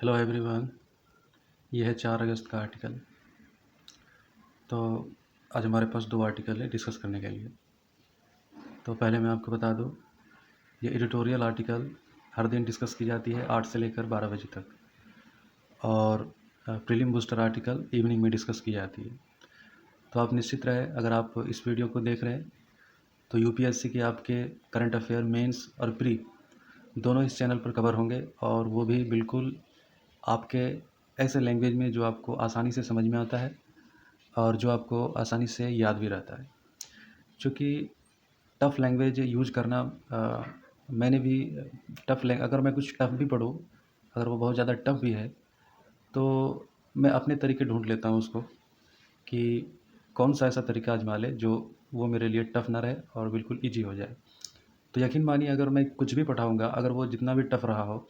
Hello everyone. ये है 4 अगस्त का आर्टिकल। तो आज हमारे पास 2 आर्टिकल है डिस्कस करने के लिए। तो पहले मैं आपको बता दूं, ये एडिटोरियल आर्टिकल हर दिन डिस्कस की जाती है 8 से लेकर 12 बजे तक, और प्रीलिम बूस्टर आर्टिकल इवनिंग में डिस्कस की जाती है। तो आप निश्चित रहे, अगर आप इस वीडियो को देख रहे हैं तो यूपीएससी के आपके करंट अफेयर मेंस और प्री दोनों इस चैनल पर कवर होंगे, और वो भी बिल्कुल आपके ऐसे लैंग्वेज में जो आपको आसानी से समझ में आता है और जो आपको आसानी से याद भी रहता है। चूँकि टफ़ लैंग्वेज यूज़ करना, मैंने भी अगर मैं कुछ टफ़ भी पढ़ूँ, अगर वो बहुत ज़्यादा टफ़ भी है, तो मैं अपने तरीके ढूँढ लेता हूँ उसको, कि कौन-सा ऐसा तरीका आज़मा लें जो वो मेरे लिए टफ़ ना रहे और बिल्कुल ईज़ी हो जाए। तो यकीन मानिए, अगर मैं कुछ भी पढ़ाऊँगा, अगर वो जितना भी टफ़ रहा हो,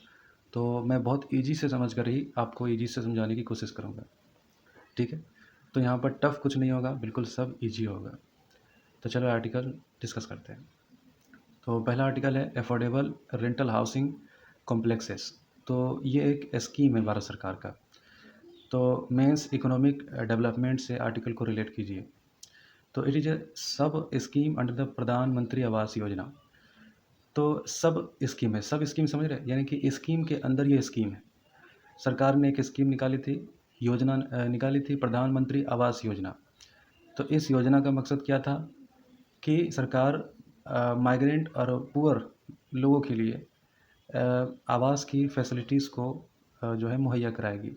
तो मैं बहुत ईज़ी से समझ कर ही आपको ईज़ी से समझाने की कोशिश करूँगा। ठीक है? तो यहाँ पर टफ़ कुछ नहीं होगा, बिल्कुल सब ईज़ी होगा। तो चलो आर्टिकल डिस्कस करते हैं। तो पहला आर्टिकल है अफोर्डेबल रेंटल हाउसिंग कॉम्प्लेक्सेस। तो ये एक स्कीम है भारत सरकार का। तो मेंस इकोनॉमिक डेवलपमेंट से आर्टिकल को रिलेट कीजिए। तो इट इज़ ए सब स्कीम अंडर द प्रधानमंत्री आवास योजना। तो सब स्कीम है, सब स्कीम समझ रहे हैं, यानी कि स्कीम के अंदर ये स्कीम है। सरकार ने एक स्कीम निकाली थी, योजना निकाली थी, प्रधानमंत्री आवास योजना। तो इस योजना का मकसद क्या था कि सरकार माइग्रेंट और पुअर लोगों के लिए आवास की फैसिलिटीज़ को जो है मुहैया कराएगी।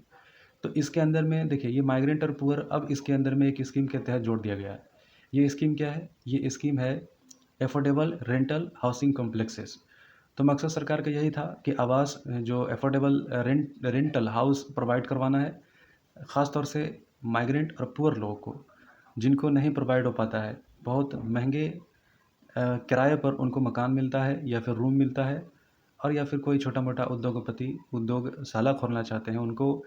तो इसके अंदर में देखिए, ये माइग्रेंट और पुअर अब इसके अंदर में एक स्कीम के तहत जोड़ दिया गया है। ये स्कीम क्या है? ये स्कीम है अफोर्डेबल रेंटल हाउसिंग कॉम्प्लेक्सेस। तो मकसद सरकार का यही था कि आवास जो अफोर्डेबल रेंटल हाउस प्रोवाइड करवाना है, ख़ास तौर से माइग्रेंट और पुअर लोगों को, जिनको नहीं प्रोवाइड हो पाता है। बहुत महंगे किराए पर उनको मकान मिलता है या फिर रूम मिलता है, और या फिर कोई छोटा-मोटा उद्योगपति उद्योगशाला खोलना चाहते हैं, उनको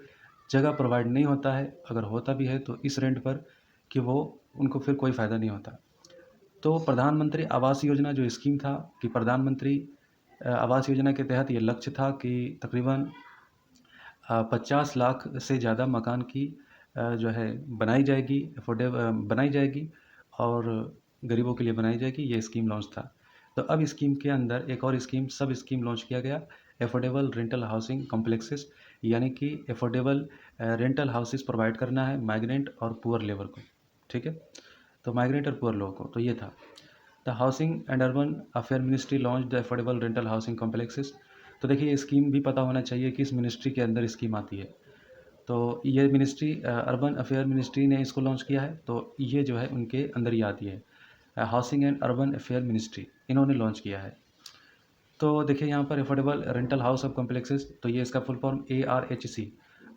जगह प्रोवाइड नहीं होता है। अगर होता भी है तो इस रेंट पर कि वो उनको फिर कोई फ़ायदा नहीं होता। तो प्रधानमंत्री आवास योजना जो स्कीम था, कि प्रधानमंत्री आवास योजना के तहत ये लक्ष्य था कि तकरीबन 50 लाख से ज़्यादा मकान की जो है बनाई जाएगी, बनाई जाएगी, और गरीबों के लिए बनाई जाएगी। ये स्कीम लॉन्च था। तो अब स्कीम के अंदर एक और स्कीम, सब स्कीम लॉन्च किया गया, अफोर्डेबल रेंटल हाउसिंग कॉम्प्लेक्सेस, यानी कि अफोर्डेबल रेंटल हाउसेस प्रोवाइड करना है माइग्रेंट और पुअर लेबर को। ठीक है? तो माइग्रेंट और पुअर लोगों को, तो ये था। The housing and urban affair ministry launch the affordable rental housing complexes. तो देखिए, ये स्कीम भी पता होना चाहिए कि इस मिनिस्ट्री के अंदर स्कीम आती है। तो ये मिनिस्ट्री अर्बन अफेयर मिनिस्ट्री ने इसको लॉन्च किया है, तो ये जो है उनके अंदर ही आती है। Housing and urban affair ministry, इन्होंने लॉन्च किया है। तो देखिए यहाँ पर affordable rental house of complexes, तो ये इसका फुल फॉर्म ARHC।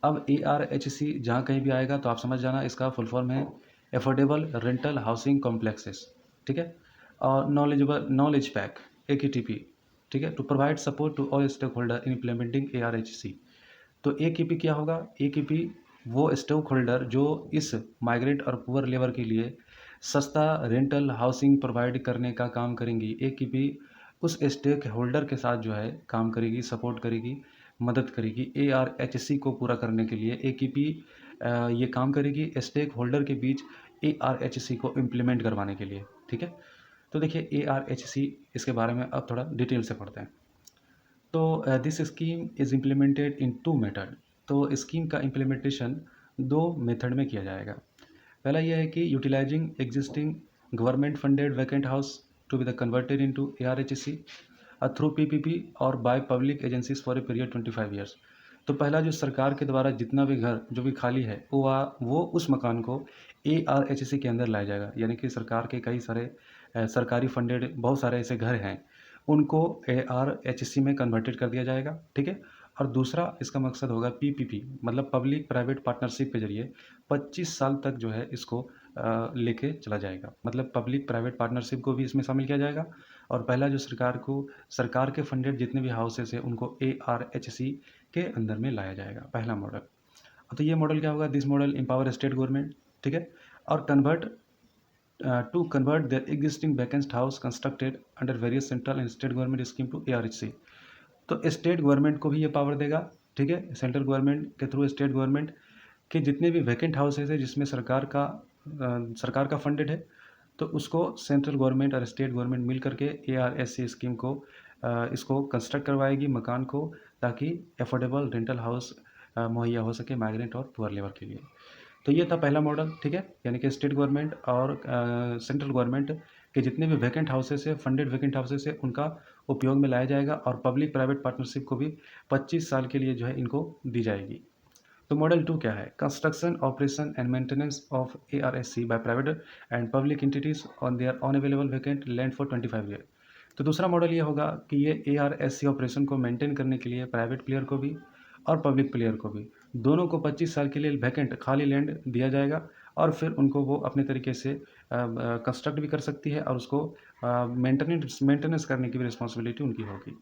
अब ARHC जहाँ कहीं भी आएगा तो आप समझ जाना, इसका फुल फॉर्म है अफोर्डेबल रेंटल हाउसिंग कॉम्प्लेक्सेस। ठीक है? और नॉलेज पैक, AKTP। ठीक है? To provide support to all stakeholder in implementing ARHC। तो AKP क्या होगा? AKP वो स्टेक होल्डर जो इस माइग्रेंट और पुअर लेबर के लिए सस्ता रेंटल हाउसिंग प्रोवाइड करने का काम करेंगी। AKP उस स्टेक होल्डर के साथ जो है काम करेगी, सपोर्ट करेगी, मदद करेगी। ARHC को पूरा करने के लिए AKP ये काम करेगी स्टेक होल्डर के बीच ARHC को इम्प्लीमेंट करवाने के लिए। ठीक है? तो देखिए ARHC, इसके बारे में अब थोड़ा डिटेल से पढ़ते हैं। तो this scheme is implemented in 2 method. तो स्कीम का इम्प्लीमेंटेशन 2 मेथड में किया जाएगा। पहला यह है कि utilising existing government funded vacant house to be the converted into ARHC through PPP और by public agencies for a period 25 years. तो पहला जो सरकार के द्वारा जितना भी घर जो भी खाली है, वो उस मकान को ARHC के अंदर लाया जाएगा। यानी कि सरकार के कई सारे सरकारी फंडेड बहुत सारे ऐसे घर हैं, उनको ARHC में कन्वर्टेड कर दिया जाएगा। ठीक है? और दूसरा इसका मकसद होगा PPP, मतलब पब्लिक प्राइवेट पार्टनरशिप के ज़रिए 25 साल तक जो है इसको लेके चला जाएगा। मतलब पब्लिक प्राइवेट पार्टनरशिप को भी इसमें शामिल किया जाएगा, और पहला जो सरकार के फंडेड जितने भी हाउसेस हैं उनको ARHC के अंदर में लाया जाएगा, पहला मॉडल। तो ये मॉडल क्या होगा? This model empower state government, ठीक है, और to convert their existing vacant house constructed under various central and state government scheme to ARHC। तो स्टेट गवर्नमेंट को भी ये पावर देगा। ठीक है, सेंट्रल गवर्नमेंट के थ्रू स्टेट गवर्नमेंट के जितने भी वैकेंट हाउसेज है जिसमें सरकार का फंडेड है, तो उसको सेंट्रल गवर्नमेंट और स्टेट गवर्नमेंट मिल करके ARSC स्कीम को इसको कंस्ट्रक्ट करवाएगी मकान को, ताकि अफोर्डेबल रेंटल हाउस मुहैया हो सके माइग्रेंट और पुअर लेबर के लिए। तो ये था पहला मॉडल, ठीक है, यानी कि स्टेट गवर्नमेंट और सेंट्रल गवर्नमेंट के जितने भी वैकेंट हाउसेस है, फंडेड वैकेंट हाउसेस है, उनका उपयोग में लाया जाएगा और पब्लिक प्राइवेट पार्टनरशिप को भी 25 साल के लिए जो है इनको दी जाएगी। तो मॉडल 2 क्या है? Construction, operation and maintenance of ARSC by private and public entities on their unavailable vacant land for 25 year. तो दूसरा मॉडल ये होगा कि ये ARSC ऑपरेशन को मेंटेन करने के लिए प्राइवेट प्लेयर को भी और पब्लिक प्लेयर को भी, दोनों को 25 साल के लिए वैकेंट खाली लैंड दिया जाएगा और फिर उनको वो अपने तरीके से कंस्ट्रक्ट भी कर सकती है और उसको मेंटेनेंस करने की भी रिस्पॉन्सिबिलिटी उनकी होगी।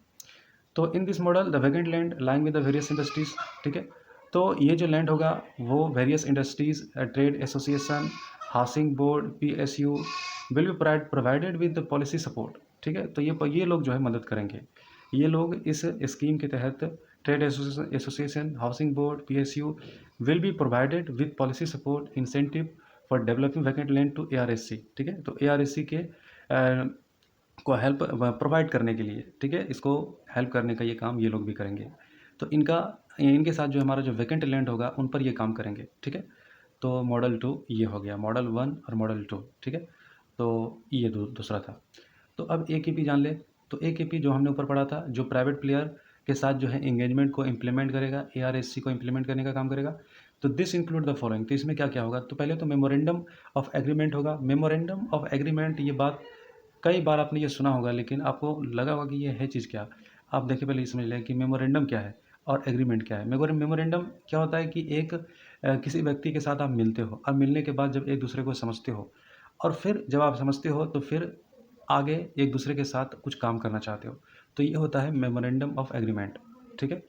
तो in this model the vacant land lying with the various industries, ठीक है, तो ये जो लैंड होगा वो various industries, trade association, housing board, PSU will be provided with policy support, ठीक है। तो ये लोग जो है मदद करेंगे, ये लोग इस स्कीम के तहत trade association, housing board, PSU will be provided with policy support incentive for developing vacant land to ARSC, ठीक है। तो ARSC के को हेल्प प्रोवाइड करने के लिए, ठीक है, इसको हेल्प करने का ये काम ये लोग भी करेंगे। तो इनके साथ जो हमारा जो वैकेंट लैंड होगा उन पर ये काम करेंगे, ठीक है। तो मॉडल 2 ये हो गया, मॉडल 1 और मॉडल 2, ठीक है। तो ये दूसरा था। तो अब AKP जान ले। तो AKP जो हमने ऊपर पढ़ा था, जो प्राइवेट प्लेयर के साथ जो है एंगेजमेंट को इम्प्लीमेंट करेगा, ARSC को इम्प्लीमेंट करने का काम करेगा। तो दिस इंक्लूड द फॉलोइंग। तो इसमें क्या क्या होगा? तो पहले तो मेमोरेंडम ऑफ एग्रीमेंट होगा। मेमोरेंडम ऑफ एग्रीमेंट, ये बात कई बार आपने ये सुना होगा, लेकिन आपको लगा होगा कि ये है चीज़ क्या। आप देखिए, पहले ये समझ लें कि मेमोरेंडम क्या है और एग्रीमेंट क्या है। मेमोरेंडम क्या होता है कि एक किसी व्यक्ति के साथ आप मिलते हो और मिलने के बाद जब एक दूसरे को समझते हो और फिर जब आप समझते हो तो फिर आगे एक दूसरे के साथ कुछ काम करना चाहते हो, तो ये होता है मेमोरेंडम ऑफ एग्रीमेंट, ठीक है।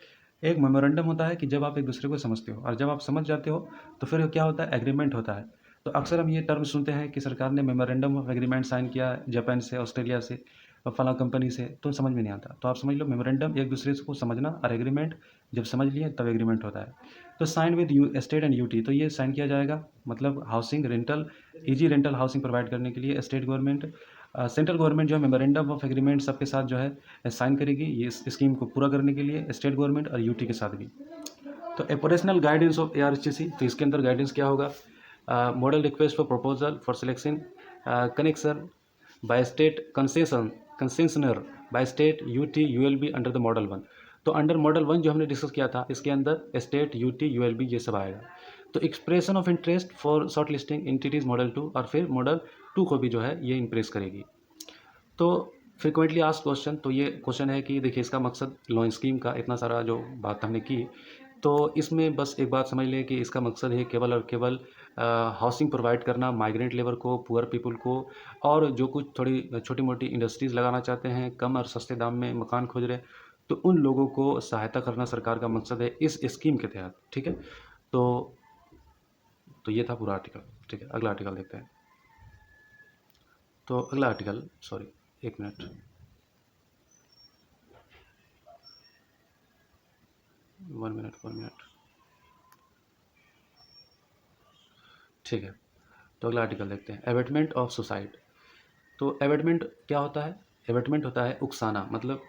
एक मेमोरेंडम होता है कि जब आप एक दूसरे को समझते हो और जब आप समझ जाते हो तो फिर क्या होता है? एग्रीमेंट होता है। तो अक्सर हम ये टर्म सुनते हैं कि सरकार ने मेमोरेंडम ऑफ एग्रीमेंट साइन किया जापान से, ऑस्ट्रेलिया से और फलां कंपनी से, तो समझ में नहीं आता। तो आप समझ लो, मेमोरेंडम एक दूसरे को समझना और एग्रीमेंट जब समझ लिए तब एग्रीमेंट होता है। तो sign with state and UT, तो ये साइन किया जाएगा, मतलब housing rental, easy rental housing provide करने के लिए स्टेट गवर्नमेंट, सेंट्रल गवर्नमेंट जो है मेमोरेंडम ऑफ एग्रीमेंट सबके साथ जो है साइन करेगी ये स्कीम को पूरा करने के लिए, स्टेट गवर्नमेंट और UT के साथ भी। तो ऑपरेशनल गाइडेंस ऑफ ARSC, तो इसके अंदर गाइडेंस क्या होगा? Model request for proposal for selection, connection by state, concessionaire by state, UT, ULB under the model 1। तो अंडर मॉडल 1 जो हमने डिस्कस किया था, इसके अंदर स्टेट, UT, ULB ये सब आएगा। तो expression of interest for short listing entities model 2, और फिर मॉडल 2 को भी जो है ये इम्प्रेस करेगी। तो फ्रिक्वेंटली आस्क्ड क्वेश्चन, तो ये क्वेश्चन है कि देखिए इसका मकसद लोन स्कीम का इतना सारा जो बात हमने की, तो इसमें बस एक बात समझ लें कि इसका मकसद है केवल और केवल हाउसिंग प्रोवाइड करना माइग्रेंट लेबर को, पुअर पीपल को, और जो कुछ थोड़ी छोटी मोटी इंडस्ट्रीज़ लगाना चाहते हैं, कम और सस्ते दाम में मकान खोज रहे हैं, तो उन लोगों को सहायता करना सरकार का मकसद है इस स्कीम के तहत, ठीक है। तो ये था पूरा आर्टिकल, ठीक है। अगला आर्टिकल देखते हैं। तो अगला आर्टिकल, सॉरी, एक मिनट, 1 मिनट, ठीक है। तो अगला आर्टिकल देखते हैं, एबेटमेंट ऑफ सुसाइड। तो एबेटमेंट क्या होता है? एबेटमेंट होता है उकसाना, मतलब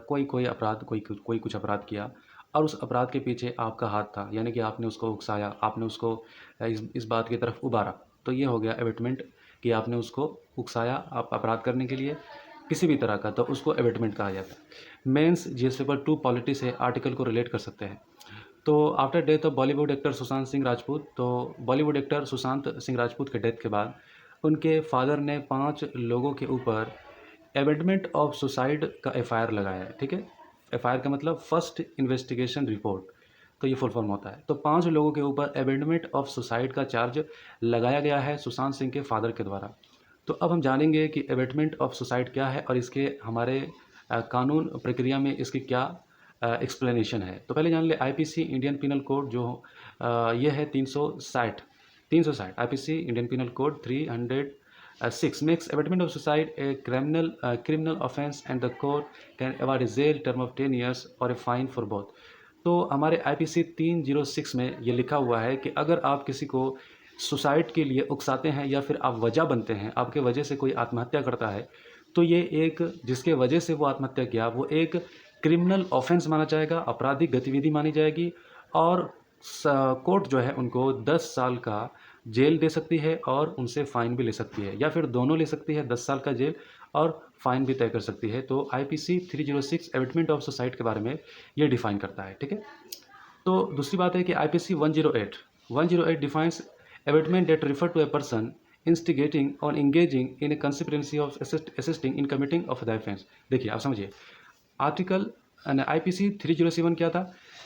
कोई अपराध, कोई कुछ अपराध किया और उस अपराध के पीछे आपका हाथ था, यानी कि आपने उसको उकसाया, आपने उसको इस बात की तरफ उबारा, तो ये हो गया एबेटमेंट, कि आपने उसको उकसाया आप अपराध करने के लिए किसी भी तरह का, तो उसको एबेटमेंट कहा जाता है। मेंस GS पेपर 2 पॉलिटी से आर्टिकल को रिलेट कर सकते हैं। तो after death of Bollywood actor Sushant Singh Rajput, तो बॉलीवुड एक्टर सुशांत सिंह राजपूत के डेथ के बाद उनके फादर ने 5 लोगों के ऊपर एबेटमेंट ऑफ सुसाइड का FIR लगाया है, ठीक है। FIR का मतलब फर्स्ट इन्वेस्टिगेशन रिपोर्ट, तो ये फुल फॉर्म होता है। तो 5 लोगों के ऊपर एबेटमेंट ऑफ सुसाइड का चार्ज लगाया गया है सुशांत सिंह के फादर के द्वारा। तो अब हम जानेंगे कि एबेटमेंट ऑफ सुसाइड क्या है और इसके हमारे कानून प्रक्रिया में इसकी क्या एक्सप्लेनेशन है। तो पहले जान ले, IPC इंडियन पिनल कोड जो ये है 360 IPC Indian penal code 306 makes abatement of suicide a criminal offense and the court can award a jail term of 10 years or a fine for both। तो हमारे आईपीसी 306 में ये लिखा हुआ है कि अगर आप किसी को सुसाइड के लिए उकसाते हैं या फिर आप वजह बनते हैं, आपके वजह से कोई आत्महत्या करता है, तो ये एक जिसके वजह से वो आत्महत्या किया, वो एक क्रिमिनल ऑफेंस माना जाएगा, आपराधिक गतिविधि मानी जाएगी और कोर्ट जो है उनको 10 साल का जेल दे सकती है और उनसे फ़ाइन भी ले सकती है, या फिर दोनों ले सकती है, 10 साल का जेल और फ़ाइन भी तय कर सकती है। तो आईपीसी 306 एबेटमेंट ऑफ सुसाइड के बारे में ये डिफ़ाइन करता है, ठीक है। तो दूसरी बात है कि IPC 108 defines abetment that refer to a person instigating और engaging in a conspiracy of assisting in committing of the offence. देखिए, आप समझिए, आर्टिकल आईपीसी 307 क्या था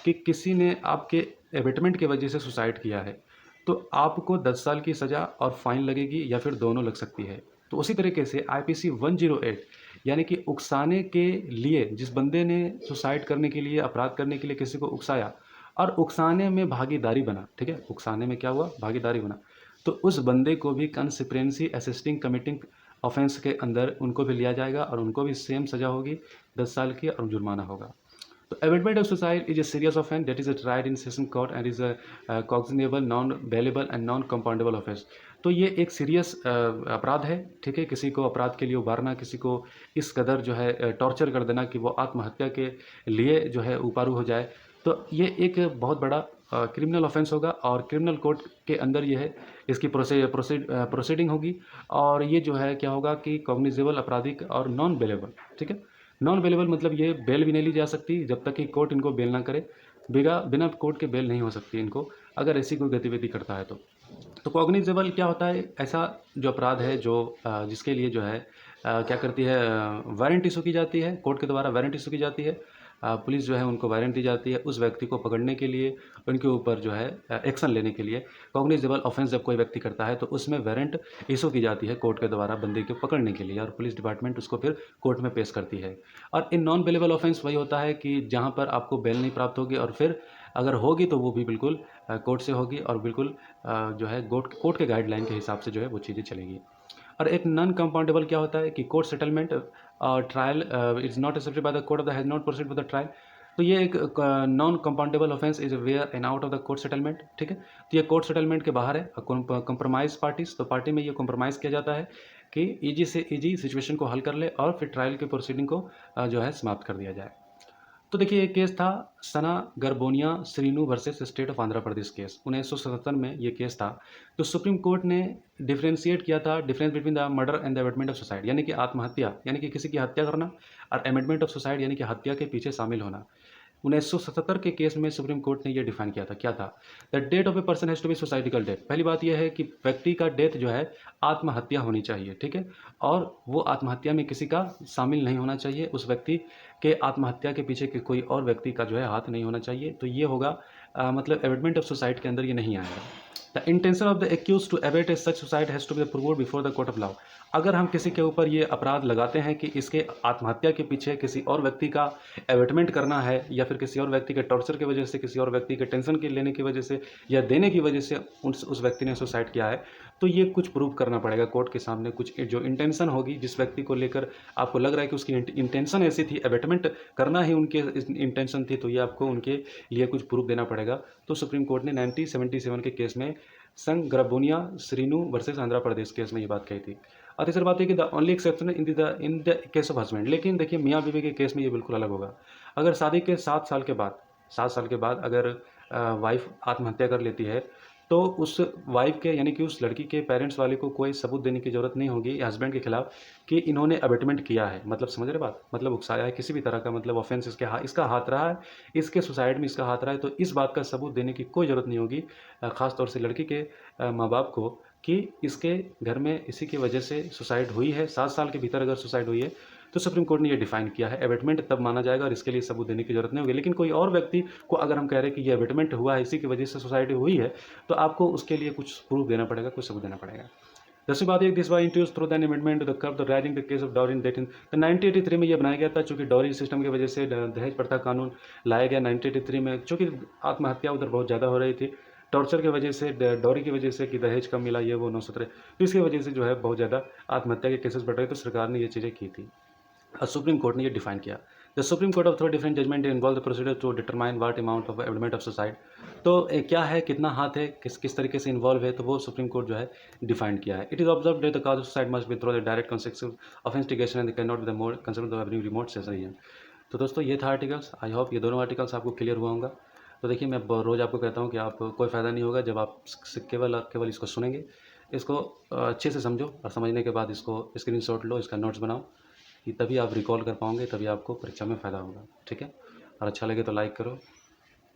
कि किसी ने आपके एबेटमेंट की वजह से सुसाइड किया है, तो आपको 10 साल की सज़ा और फाइन लगेगी या फिर दोनों लग सकती है। तो उसी तरीके से आईपीसी 108 यानी कि उकसाने के लिए, जिस बंदे ने सुसाइड करने के लिए, अपराध करने के लिए किसी को उकसाया और उकसाने में भागीदारी बना, ठीक है, उकसाने में क्या हुआ, भागीदारी बना, तो उस बंदे को भी कंसिपरेंसी असिस्टिंग कमिटिंग ऑफेंस के अंदर उनको भी लिया जाएगा और उनको भी सेम सज़ा होगी, 10 साल की, और जुर्माना होगा। तो abetment of suicide is a serious offence that is tried in session court and is cognizable, non bailable and non compoundable offence. तो ये एक सीरियस अपराध है, ठीक है, किसी को अपराध के लिए उबारना, किसी को इस कदर जो है टॉर्चर कर देना कि वो आत्महत्या के लिए जो है उपारू हो जाए, तो ये एक बहुत बड़ा क्रिमिनल ऑफेंस होगा और क्रिमिनल कोर्ट के अंदर ये है, इसकी प्रोसीडिंग होगी और ये जो है क्या होगा कि कॉग्निजेबल, आपराधिक और नॉन बेलेबल, ठीक है। नॉन बेलेबल मतलब ये बेल भी नहीं ली जा सकती जब तक कि कोर्ट इनको बेल ना करे, बिना बिना कोर्ट के बेल नहीं हो सकती इनको, अगर ऐसी कोई गतिविधि करता है तो। तो कॉग्निजेबल क्या होता है, ऐसा जो अपराध है जो जिसके लिए जो है क्या करती है, वारंट इशू की जाती है, कोर्ट के द्वारा वारंट इशू की जाती है, पुलिस जो है उनको वारंट दी जाती है उस व्यक्ति को पकड़ने के लिए, उनके ऊपर जो है एक्शन लेने के लिए। कॉग्निजेबल ऑफेंस जब कोई व्यक्ति करता है तो उसमें वारंट इशू की जाती है कोर्ट के द्वारा बंदे को पकड़ने के लिए और पुलिस डिपार्टमेंट उसको फिर कोर्ट में पेश करती है। और इन नॉन बेलेबल ऑफेंस वही होता है कि जहाँ पर आपको बेल नहीं प्राप्त होगी और फिर अगर होगी तो वो भी बिल्कुल कोर्ट से होगी और बिल्कुल जो है कोर्ट के गाइडलाइन के हिसाब से जो है वो चीज़ें चलेंगी। और एक नॉन कंपाउंडेबल क्या होता है कि court settlement trial is not accepted by the court of the has not proceed with the trial. तो ये एक non compoundable offence is where and out of the court settlement, ठीक है। तो ये कोर्ट सेटलमेंट के बाहर है, कंप्रोमाइज पार्टीज, तो पार्टी में ये कंप्रोमाइज़ किया जाता है कि ईजी से ईजी सिचुएशन को हल कर ले और फिर ट्रायल के प्रोसीडिंग को जो है समाप्त कर दिया जाए। तो देखिए, एक केस था Sana Garbonia Srinu versus state of Andhra Pradesh case, 1977 में ये केस था। तो सुप्रीम कोर्ट ने डिफ्रेंशिएट किया था, difference between the murder and the amendment of suicide, यानी कि आत्महत्या यानी कि किसी की हत्या करना, और अमेंडमेंट ऑफ सुसाइड यानी कि हत्या के पीछे शामिल होना। 1977 के केस में सुप्रीम कोर्ट ने ये डिफाइन किया था, क्या था, the death of a person has to be suicidal death. पहली बात यह है कि व्यक्ति का डेथ जो है आत्महत्या होनी चाहिए, ठीक है, और वो आत्महत्या में किसी का शामिल नहीं होना चाहिए, उस व्यक्ति के आत्महत्या के पीछे के कोई और व्यक्ति का जो है हाथ नहीं होना चाहिए। तो ये होगा मतलब अमेंडमेंट ऑफ सुसाइड के अंदर ये नहीं आएगा। The intention of the accused to abet a such suicide has to be proved before the court of law. अगर हम किसी के ऊपर ये अपराध लगाते हैं कि इसके आत्महत्या के पीछे किसी और व्यक्ति का अवेटमेंट करना है या फिर किसी और व्यक्ति के टॉर्चर की वजह से, किसी और व्यक्ति के टेंशन के लेने की वजह से या देने की वजह से उस व्यक्ति ने सुसाइड किया है, तो ये कुछ प्रूव करना पड़ेगा कोर्ट के सामने। कुछ जो इंटेंशन होगी, जिस व्यक्ति को लेकर आपको लग रहा है कि उसकी इंटेंशन ऐसी थी, अवेटमेंट करना ही उनके इंटेंशन थी, तो ये आपको उनके लिए कुछ प्रूफ देना पड़ेगा। तो सुप्रीम कोर्ट ने 1977 के केस में संग ग्रबोनिया श्रीनु वर्सेस आंध्र प्रदेश केस में ये बात कही थी। और तीसरी बात है कि the only exception in the case of husband. लेकिन देखिए, मियाँ बीवी के केस में ये बिल्कुल अलग होगा। अगर शादी के 7 साल के बाद अगर वाइफ आत्महत्या कर लेती है, तो उस वाइफ के यानी कि उस लड़की के पेरेंट्स वाले को कोई सबूत देने की ज़रूरत नहीं होगी हस्बैंड के खिलाफ कि इन्होंने अबेटमेंट किया है, मतलब समझ रहे बात, मतलब उकसाया है, किसी भी तरह का मतलब ऑफेंस इसका हाथ रहा है, इसके सुसाइड में इसका हाथ रहा है, तो इस बात का सबूत देने की कोई ज़रूरत नहीं होगी ख़ास तौर से लड़की के माँ बाप को कि इसके घर में इसी की वजह से सुसाइड हुई है। 7 साल के भीतर अगर सुसाइड हुई है तो सुप्रीम कोर्ट ने ये डिफाइन किया है, अबेटमेंट तब माना जाएगा और इसके लिए सबूत देने की जरूरत नहीं होगी। लेकिन कोई और व्यक्ति को अगर हम कह रहे हैं कि ये अबेटमेंट हुआ है, इसी की वजह से सुसाइड हुई है, तो आपको उसके लिए कुछ प्रूफ देना पड़ेगा, कुछ सबूत देना पड़ेगा। दूसरी बात है, this was introduced through the amendment to the curb the rising the case of dowry in that in the 1983 में ये बनाया गया था, चूंकि डॉरी सिस्टम की वजह से दहेज प्रथा कानून लाया गया 1983 में, चूंकि आत्महत्या उधर बहुत ज़्यादा हो रही थी, टॉर्चर की वजह से, डॉरी की वजह से कि दहेज कम मिला, ये वो 917, तो इसकी वजह से जो है बहुत ज़्यादा आत्महत्या के केसेस बढ़ रहे, तो सरकार ने ये चीज़ें की थी और सुप्रीम कोर्ट ने ये डिफाइन किया। The Supreme Court of through different judgement involve the procedure to determine what amount of element of suicide. तो क्या है, कितना हाथ है, किस तरीके से इन्वॉल्व है, तो वो सुप्रीम कोर्ट जो है डिफाइंड किया है। It is observe that the cause of suicide must be through the direct consequence of instigation and can not be the more concern of every remote session. तो दोस्तों ये था आर्टिकल्स। आई होप ये दोनों articles आपको clear हुआ होगा। तो देखिए, मैं रोज़ आपको कहता हूँ कि आप कोई फ़ायदा नहीं होगा जब आप केवल इसको सुनेंगे। इसको अच्छे से समझो और समझने के बाद इसको स्क्रीनशॉट लो, इसका नोट्स बनाओ, कि तभी आप रिकॉल कर पाओगे, तभी आपको परीक्षा में फ़ायदा होगा। ठीक है, और अच्छा लगे तो लाइक करो,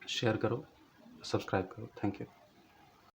शेयर करो, सब्सक्राइब करो। Thank you.